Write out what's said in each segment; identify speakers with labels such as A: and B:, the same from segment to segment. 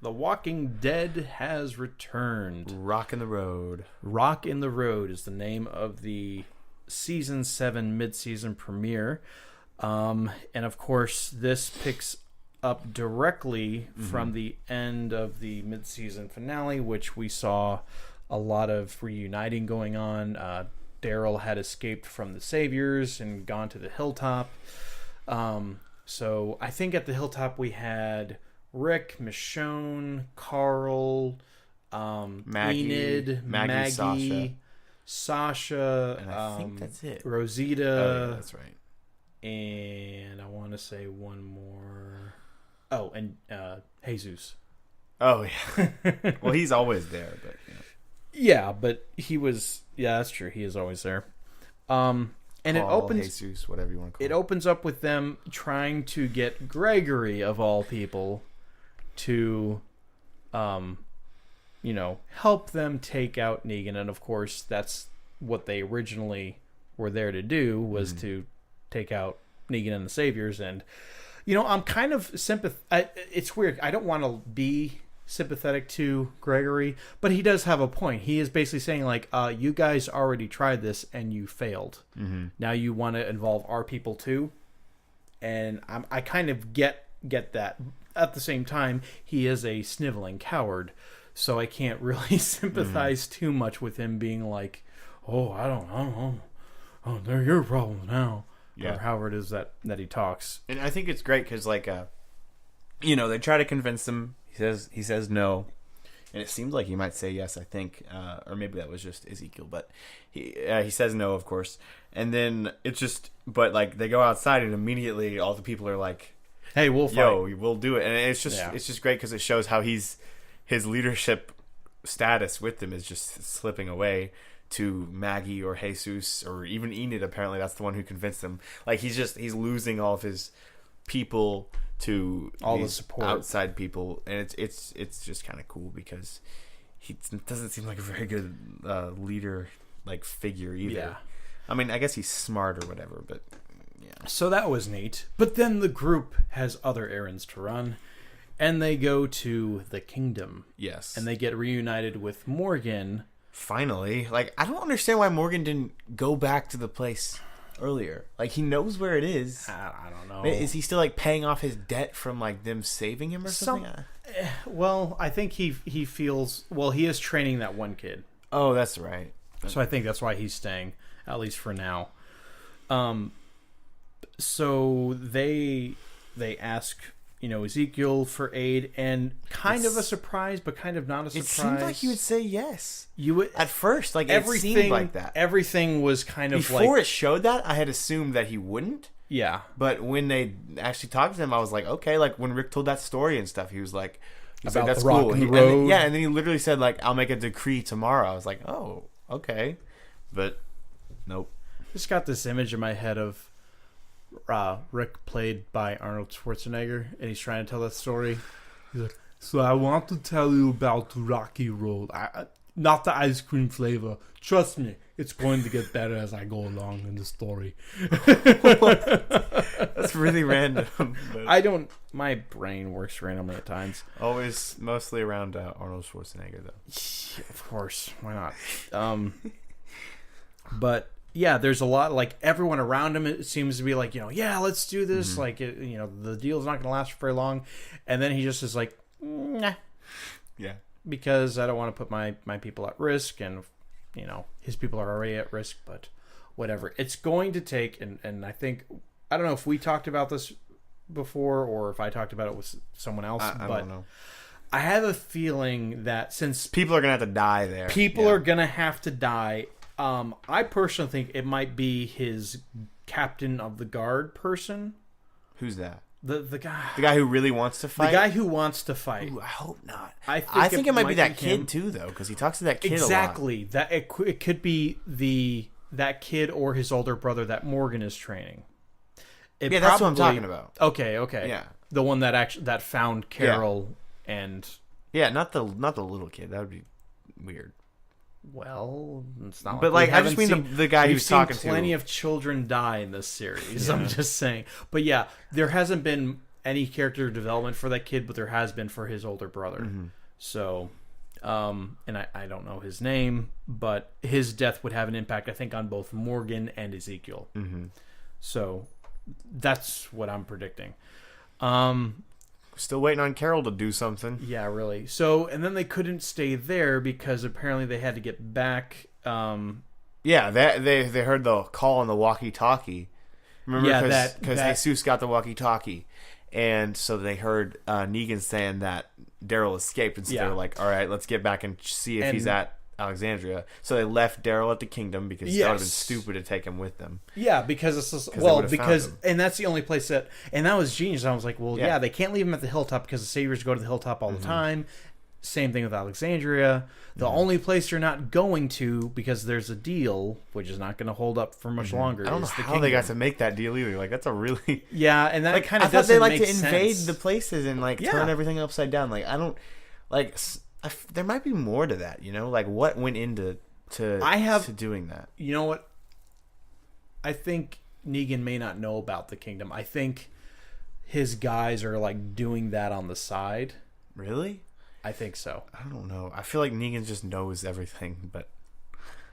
A: The Walking Dead has returned.
B: Rock in the Road.
A: Rock in the Road is the name of the Season 7 mid-season premiere. And of course, this picks up directly from the end of the mid-season finale, which we saw a lot of reuniting going on. Daryl had escaped from the Saviors and gone to the Hilltop. So I think at the Hilltop we had Rick, Michonne, Carl,
B: Maggie,
A: Enid, Maggie, Sasha,
B: and I think that's it.
A: Rosita.
B: Oh, yeah, that's right.
A: And I want to say one more. Oh, and Jesus.
B: Oh, yeah. Well, he's always there, but
A: Yeah, but he was. Yeah, that's true. He is always there. And
B: Paul,
A: it opens.
B: Jesus, whatever you want to call
A: It opens up with them trying to get Gregory, of all people, to, help them take out Negan. And of course, that's what they originally were there to do, was to take out Negan and the Saviors. And, I'm kind of it's weird. I don't want to be sympathetic to Gregory, but he does have a point. He is basically saying, like, you guys already tried this and you failed. Now you want to involve our people too. And I kind of get that. At the same time, he is a sniveling coward, so I can't really sympathize too much with him being like, oh, I don't know. Oh, they're your problems now.
B: Yeah.
A: Or however it is that he talks.
B: And I think it's great because, like, they try to convince him. He says no, and it seems like he might say yes. I think, or maybe that was just Ezekiel, but he says no, of course. And then it's just, but like they go outside, and immediately all the people are like,
A: "Hey, we'll fight.
B: Yo, we'll do it." And it's just great because it shows how his leadership status with them is just slipping away to Maggie or Jesus or even Enid. Apparently, that's the one who convinced them. Like he's losing all of his people to
A: all the support,
B: outside people, and it's just kind of cool because he doesn't seem like a very good leader, like, figure either.
A: Yeah.
B: I mean, I guess he's smart or whatever, but yeah.
A: So that was neat. But then the group has other errands to run, and they go to the Kingdom.
B: Yes.
A: And they get reunited with Morgan.
B: Finally. Like, I don't understand why Morgan didn't go back to the place earlier. Like, he knows where it is.
A: I don't know.
B: Is he still, like, paying off his debt from, like, them saving him or something?
A: Well, I think he feels... Well, he is training that one kid.
B: Oh, that's right.
A: So I think that's why he's staying, at least for now. So they ask, Ezekiel for aid, and kind of a surprise, but kind of not a surprise.
B: It seemed like he would say yes.
A: You would
B: at first, like
A: everything,
B: it seemed like that.
A: Everything was kind of
B: before it showed that. I had assumed that he wouldn't.
A: Yeah.
B: But when they actually talked to him, I was like, okay. Like when Rick told that story and stuff, he was like,
A: about
B: that's
A: the rock
B: cool.
A: and the road.
B: And then he literally said, like, I'll make a decree tomorrow. I was like, oh, okay. But nope.
A: Just got this image in my head of Rick played by Arnold Schwarzenegger, and he's trying to tell that story. He's like, so I want to tell you about Rocky Road. Not the ice cream flavor. Trust me, it's going to get better as I go along in the story.
B: That's really random.
A: My brain works randomly at times.
B: Always mostly around Arnold Schwarzenegger, though.
A: Yeah, of course. Why not? But yeah, there's a lot, like, everyone around him, it seems to be like, yeah, let's do this. Like, the deal's not going to last for very long. And then he just is like, nah.
B: Yeah.
A: Because I don't want to put my people at risk, and, his people are already at risk, but whatever. It's going to take, and I think, I don't know if we talked about this before or if I talked about it with someone else,
B: I don't know.
A: I have a feeling that since
B: people are going to have to die there.
A: People are going to have to die. I personally think it might be his captain of the guard person.
B: Who's that?
A: The guy.
B: The guy who really wants to fight?
A: The guy who wants to fight.
B: Ooh, I hope not.
A: I
B: think it might be that kid too, though, because he talks to that kid
A: exactly.
B: a lot.
A: That it could be that kid or his older brother that Morgan is training.
B: That's what I'm talking about.
A: Okay.
B: Yeah,
A: the one that found Carol and
B: not the little kid. That would be weird.
A: Well, it's not.
B: But I just mean the guy who's talking to.
A: Plenty of children die in this series. Yeah. I'm just saying. But yeah, there hasn't been any character development for that kid, but there has been for his older brother. So, and I don't know his name, but his death would have an impact, I think, on both Morgan and Ezekiel. So that's what I'm predicting.
B: Still waiting on Carol to do something.
A: Yeah, really. So, and then they couldn't stay there because apparently they had to get back.
B: Yeah, they heard the call on the walkie-talkie. Remember,
A: Yeah,
B: because Jesus got the walkie-talkie, and so they heard Negan saying that Daryl escaped, and so they were like, "All right, let's get back and see if he's at Alexandria." So they left Daryl at the Kingdom because that would have been stupid to take him with them.
A: Yeah, because it's just, and that's the only place and that was genius. I was like, well, yeah, they can't leave him at the hilltop because the Saviors go to the hilltop all the time. Same thing with Alexandria. The only place you're not going to, because there's a deal, which is not going to hold up for much longer.
B: I don't know how they got to make that deal either. Like, that's a really
A: and that kind of
B: doesn't make sense. I thought they like
A: to
B: invade the places and like turn everything upside down. Like, I don't like. There might be more to that, you know? Like, what went into to doing that?
A: You know what? I think Negan may not know about the Kingdom. I think his guys are like doing that on the side.
B: Really?
A: I think so.
B: I don't know. I feel like Negan just knows everything, but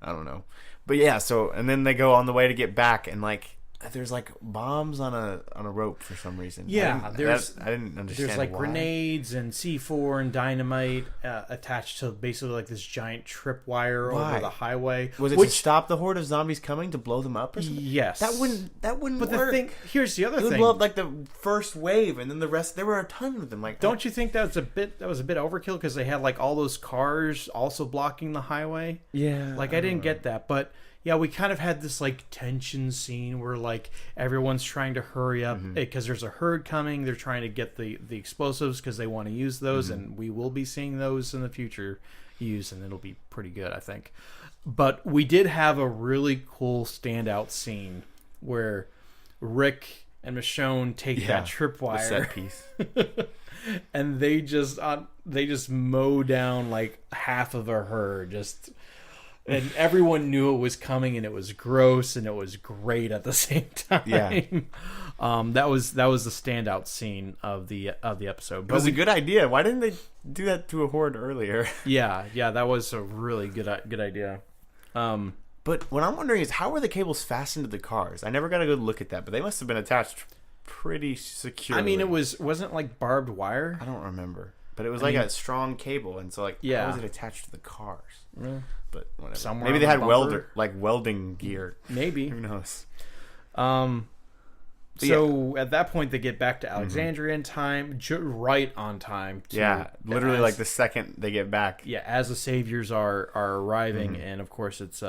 B: I don't know. But yeah, so and then they go on the way to get back, and like there's like bombs on a rope for some reason.
A: Yeah,
B: I didn't understand.
A: There's like
B: why.
A: grenades and C4 and dynamite attached to basically like this giant tripwire over the highway.
B: Was it to stop the horde of zombies coming, to blow them up or something?
A: Yes.
B: That wouldn't
A: But
B: work.
A: Here's the other
B: It would
A: thing.
B: blow up like the first wave, and then the rest. There were a ton of them. Like,
A: don't you think that was a bit overkill because they had like all those cars also blocking the highway?
B: Yeah.
A: Like I didn't get that, but. Yeah, we kind of had this like tension scene where like everyone's trying to hurry up because there's a herd coming. They're trying to get the explosives because they want to use those, and we will be seeing those in the future used, and it'll be pretty good, I think. But we did have a really cool standout scene where Rick and Michonne take that tripwire
B: set piece,
A: and they just mow down like half of a herd just. And everyone knew it was coming, and it was gross, and it was great at the same time.
B: Yeah,
A: that was the standout scene of the episode.
B: But it was a good idea. Why didn't they do that to a horde earlier?
A: Yeah, that was a really good idea.
B: But what I'm wondering is, how were the cables fastened to the cars? I never got a good look at that, but they must have been attached pretty securely.
A: I mean, wasn't like barbed wire.
B: I don't remember, but it was like a strong cable, and so like how was it attached to the cars?
A: Yeah.
B: But whatever.
A: Somewhere
B: maybe they had
A: bumper.
B: welding gear.
A: Maybe.
B: Who knows?
A: So at that point, they get back to Alexandria in time, right on time.
B: Literally like the second they get back.
A: Yeah, as the Saviors are arriving, and of course it's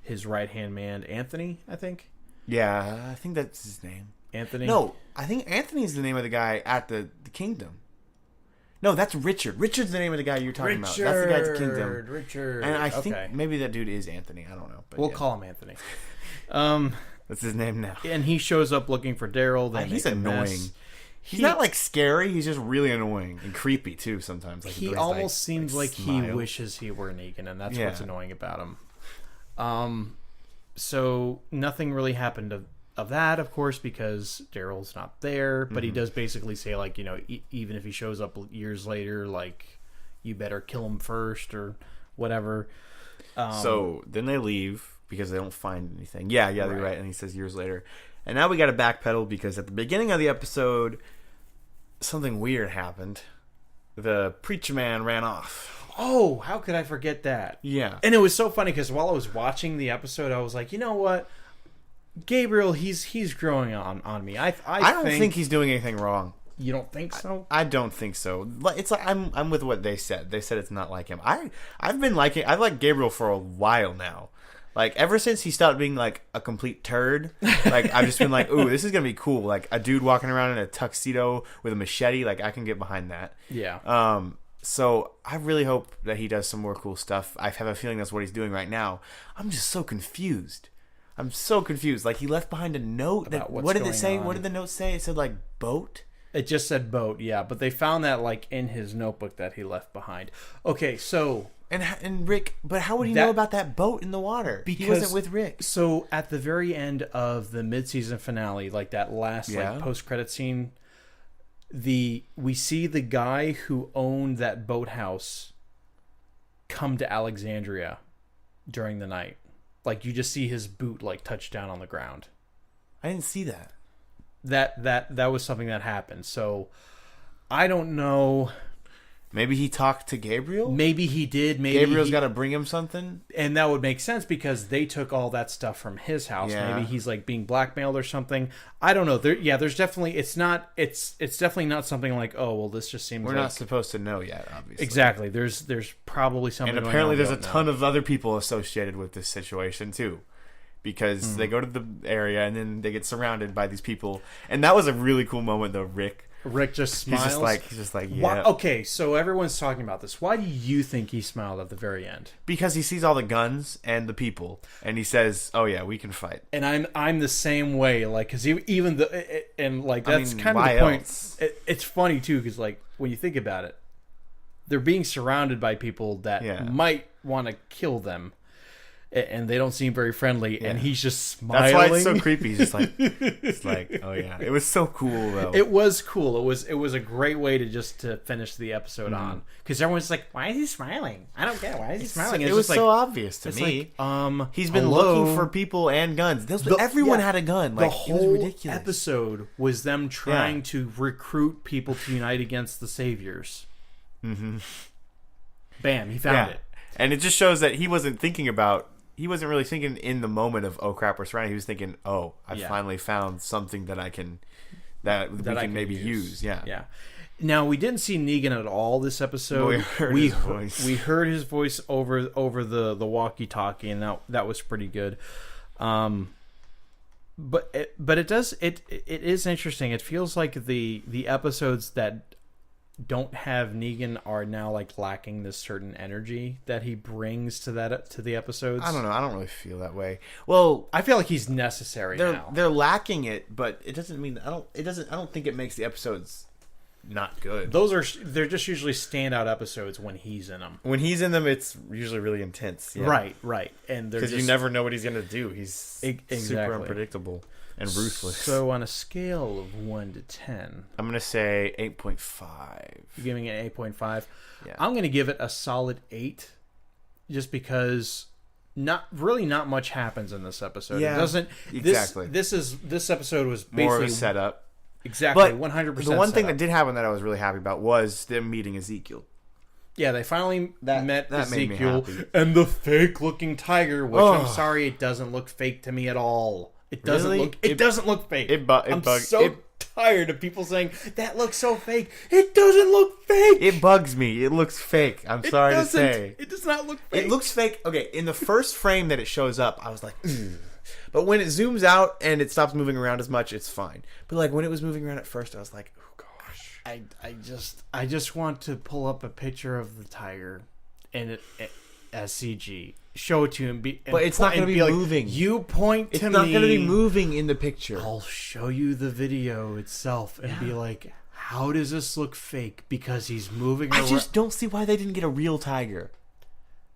A: his right hand man, Anthony. I think.
B: Yeah, I think that's his name.
A: Anthony.
B: No, I think Anthony's the name of the guy at the Kingdom. No, that's Richard. Richard's the name of the guy you're talking about. That's the guy at the Kingdom.
A: Richard.
B: And I think maybe that dude is Anthony. I don't know. But
A: we'll call him Anthony.
B: That's his name now.
A: And he shows up looking for Daryl.
B: He's annoying. He's not like scary. He's just really annoying and creepy too. Sometimes like
A: he almost seems like he wishes he were Negan, and that's what's annoying about him. So nothing really happened of that, of course, because Daryl's not there, but he does basically say, like, you know, even if he shows up years later, like, you better kill him first or whatever.
B: So then they leave because they don't find anything. Yeah, you're right. And he says years later. And now we got to backpedal because at the beginning of the episode, something weird happened. The preacher man ran off.
A: Oh, how could I forget that?
B: Yeah.
A: And it was so funny because while I was watching the episode, I was like, you know what? Gabriel, he's growing on me. I
B: don't think he's doing anything wrong.
A: You don't think so?
B: I don't think so. It's like I'm with what they said. They said it's not like him. I've liked Gabriel for a while now. Like ever since he stopped being like a complete turd. Like I've just been like, ooh, this is gonna be cool. Like a dude walking around in a tuxedo with a machete. Like I can get behind that.
A: Yeah.
B: So I really hope that he does some more cool stuff. I have a feeling that's what he's doing right now. I'm just so confused. Like he left behind a note. What did it say? What did the note say? It said like boat.
A: It just said boat, yeah. But they found that like in his notebook that he left behind. Okay, so
B: and Rick, but how would he know about that boat in the water? Because he wasn't with Rick.
A: So at the very end of the mid-season finale, like that last like post-credit scene, we see the guy who owned that boathouse come to Alexandria during the night. Like, you just see his boot like touch down on the ground.
B: I didn't see that.
A: That was something that happened. So I don't know.
B: Maybe he talked to Gabriel.
A: Maybe he did. Maybe
B: Gabriel's got to bring him something,
A: and that would make sense because they took all that stuff from his house.
B: Yeah.
A: Maybe he's like being blackmailed or something. I don't know. There's definitely it's definitely not something like, oh well, this just seems
B: we're
A: like,
B: not supposed to know yet. Obviously,
A: exactly. There's probably something.
B: and apparently
A: going
B: there's
A: on
B: a ton of other people associated with this situation too, because they go to the area and then they get surrounded by these people, and that was a really cool moment though.
A: Rick just smiles.
B: He's just like, yeah.
A: Why, okay, so everyone's talking about this. Why do you think he smiled at the very end?
B: Because he sees all the guns and the people, and he says, "Oh yeah, we can fight."
A: And I'm the same way. Like, because even and like that's kind of
B: why
A: the point.
B: else?
A: It's funny too, because like when you think about it, they're being surrounded by people that might want to kill them, and they don't seem very friendly. And he's just smiling.
B: That's why it's so creepy. He's just like, it's like, oh yeah, it was so cool though.
A: It was cool. It was a great way to finish the episode on, because everyone's like, why is he smiling? I don't get it. Why is he smiling?
B: It was so obvious to me.
A: Like,
B: he's been
A: hello?
B: looking for people and guns. Everyone had a gun. Like,
A: the
B: it was
A: whole
B: ridiculous.
A: episode was them trying to recruit people to unite against the Saviors. Mm-hmm. Bam, he found it.
B: And it just shows that he wasn't really thinking in the moment of, oh crap, we're surrounded. He was thinking, oh, I finally found something that we can maybe use.
A: Yeah. Now, we didn't see Negan at all this episode.
B: But we heard his voice.
A: We heard his voice over the walkie-talkie, and that was pretty good. But it is interesting. It feels like the episodes that don't have Negan are now like lacking this certain energy that he brings to the episodes.
B: I don't know. I don't really feel that way. Well,
A: I feel like he's necessary now.
B: They're lacking it, but it doesn't mean I don't think it makes the episodes not good.
A: They're just usually standout episodes when he's in them.
B: When he's in them, it's usually really intense. Yeah.
A: Right. And
B: because you never know what he's gonna do. He's super unpredictable and ruthless.
A: So on a scale of 1 to 10,
B: I'm gonna say 8.5.
A: You're giving it 8.5.
B: Yeah.
A: I'm gonna give it a solid 8, just because not much happens in this episode.
B: Yeah,
A: it doesn't
B: exactly.
A: This episode was basically
B: more of a setup.
A: Exactly,
B: but
A: 100%.
B: The one thing that did happen that I was really happy about was them meeting Ezekiel.
A: Yeah, they finally met Ezekiel
B: made me happy.
A: and the fake-looking tiger, which I'm sorry, it doesn't look fake to me at all. It doesn't look. It doesn't look fake. I'm so tired of people saying that looks so fake. It doesn't look fake.
B: It bugs me. It looks fake. I'm sorry to say.
A: It does not look fake.
B: It looks fake. Okay, in the first frame that it shows up, I was like, but when it zooms out and it stops moving around as much, it's fine. But like when it was moving around at first, I was like, oh gosh.
A: I just want to pull up a picture of the tiger and it as CG. Show it to him,
B: but it's not going to be moving.
A: Like, you point to me.
B: It's not going to be moving in the picture.
A: I'll show you the video itself and be like, how does this look fake? Because he's moving around.
B: I just don't see why they didn't get a real tiger.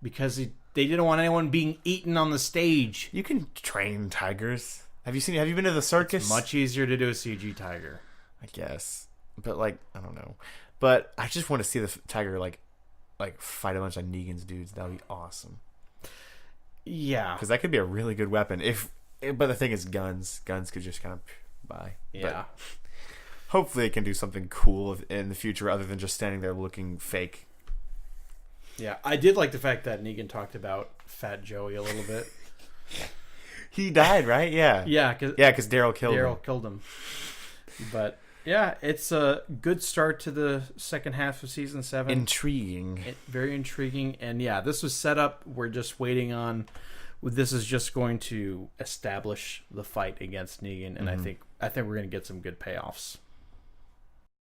A: Because they didn't want anyone being eaten on the stage.
B: You can train tigers. Have you been to the circus?
A: It's much easier to do a CG tiger,
B: I guess. But like, I don't know. But I just want to see the tiger like fight a bunch of Negan's dudes. That would be awesome.
A: Yeah,
B: because that could be a really good weapon. But the thing is, guns could just kind of buy.
A: Yeah.
B: But hopefully, it can do something cool in the future, other than just standing there looking fake.
A: Yeah, I did like the fact that Negan talked about Fat Joey a little bit.
B: He died, right? Yeah.
A: Yeah,
B: because Daryl killed him.
A: But yeah, it's a good start to the second half of season 7.
B: Intriguing.
A: Very intriguing. And yeah, this was set up. We're just waiting on. This is just going to establish the fight against Negan, and I think we're going to get some good payoffs.